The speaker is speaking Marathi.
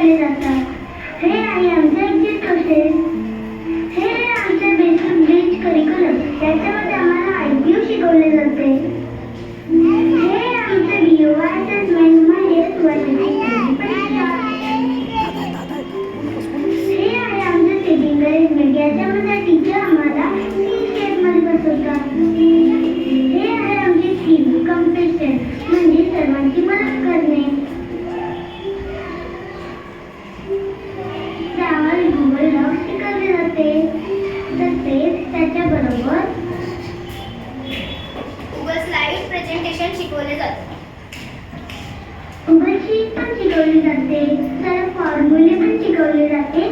शिकवले जातात. हे आहे आमचे एक्झिट प्रोसेस. हे आमचे बेसिक ब्रिज करिक्युलम. त्याच्यामध्ये आम्हाला IPU शिकवले जाते. हे आमचे BOI असेसमेंट म्हणजे वर्षाची परीक्षा. हे आहे आमचे सेटिंग अरेंजमेंट. याच्यामध्ये टीचर आम्हाला स्टेपमध्ये बसवतात. हे आहे आमची स्कीम कम्पेशन म्हणजे सर्वांची मदत करणे. त्यावर गुगल डॉक्स शिकवले जाते. तसेच त्याच्याबरोबर गुगल स्लाइड प्रेझेंटेशन शिकवले जाते. गुगल शीट पण शिकवली जाते. तर फॉर्म्युले पण शिकवले जाते.